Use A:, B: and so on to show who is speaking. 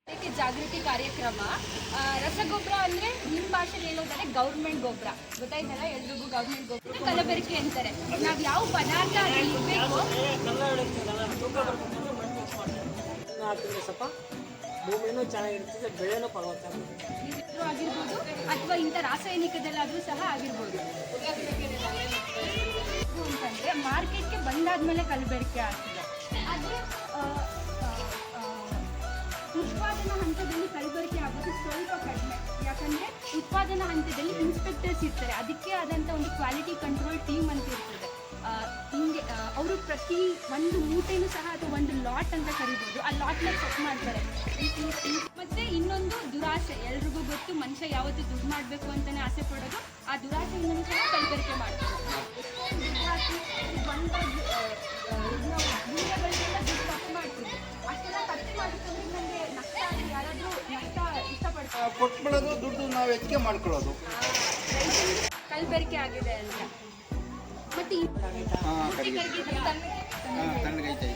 A: ಅದಕ್ಕೆ ಜಾಗೃತಿ ಕಾರ್ಯಕ್ರಮ. ರಸಗೊಬ್ಬರ ಅಂದರೆ ನಿಮ್ಮ ಭಾಷೆಯಲ್ಲಿ ಹೇಳೋದಾದ್ರೆ ಗೌರ್ಮೆಂಟ್ ಗೊಬ್ಬರ, ಗೊತ್ತಾಯ್ತಲ್ಲ ಎಲ್ರಿಗೂ. ಗೌರ್ಮೆಂಟ್ ಗೊಬ್ಬರ ಕಲಬೆರಕೆ ಅಂತಾರೆ. ನಾವು ಯಾವ ಪದಾರ್ಥ ಇರಬೇಕು
B: ಸ್ವಲ್ಪ ಭೂಮಿನೂ ಚೆನ್ನಾಗಿರ್ತದೆ, ಬೆಳೆನೂ ಫಲವತ್ತಾಗಿ
A: ಆಗಿರ್ಬೋದು, ಅಥವಾ ಇಂಥ ರಾಸಾಯನಿಕದಲ್ಲಾದರೂ ಸಹ ಆಗಿರ್ಬೋದು. ಅಂತಂದರೆ ಮಾರ್ಕೆಟ್ಗೆ ಬಂದಾದ್ಮೇಲೆ ಕಲಬೆರಕೆ ಆಗ್ತದೆ. ಆದರೆ ಉತ್ಪಾದನಾ ಹಂತದಲ್ಲಿ ಕಲಬೆರಕೆ ಆಗೋದು ಸ್ವಲ್ಪ ಕಡಿಮೆ. ಯಾಕಂದರೆ ಉತ್ಪಾದನಾ ಹಂತದಲ್ಲಿ ಇನ್ಸ್ಪೆಕ್ಟರ್ಸ್ ಇರ್ತಾರೆ, ಅದಕ್ಕೆ ಆದಂಥ ಒಂದು ಕ್ವಾಲಿಟಿ ಕಂಟ್ರೋಲ್ ಟೀಮ್ ಅಂತ ಇರ್ತದೆ. ಹಿಂಗೆ ಅವರು ಪ್ರತಿ ಒಂದು ಮೂಟೆನೂ ಸಹ ಅಥವಾ ಒಂದು ಲಾಟ್ ಅಂತ ಕರಿಬೋದು, ಆ ಲಾಟ್ನ ಚೆಕ್ ಮಾಡ್ತಾರೆ. ಮತ್ತು ಇನ್ನೊಂದು ದುರಾಸೆ, ಎಲ್ರಿಗೂ ಗೊತ್ತು ಮನುಷ್ಯ ಯಾವತ್ತೂ ದುಡ್ಡು ಮಾಡಬೇಕು ಅಂತಲೇ ಆಸೆ ಪಡೋದು. ಆ ದುರಾಸೆಯಿಂದಲೂ ಸಹ ಕಲಬೆರಕೆ ಮಾಡ್ತಾರೆ. ದುಡ್ಡು ಹಾಕಿ ಮೂಲೆಗಳಿಗೆಲ್ಲ ದುಡ್ಡು ಖರ್ಚು ಮಾಡ್ತೀವಿ. ಅಷ್ಟೆಲ್ಲ ಖರ್ಚು ಮಾಡಿಕೊಂಡ್ರೆ ನನಗೆ ನಷ್ಟ ಆದರೆ ಯಾರಾದರೂ ನಷ್ಟ ಇಷ್ಟಪಡ್ತಾರೆ,
C: ಕೊಟ್ಬಿಡೋದು, ದುಡ್ಡು ನಾವು ಹೆಚ್ಚಿಗೆ ಮಾಡ್ಕೊಳ್ಳೋದು.
A: ಕಲಬೆರಕೆ ಆಗಿದೆ ಅಂತ. ಮತ್ತು
C: ತಣ್ಣಗೈತೆ.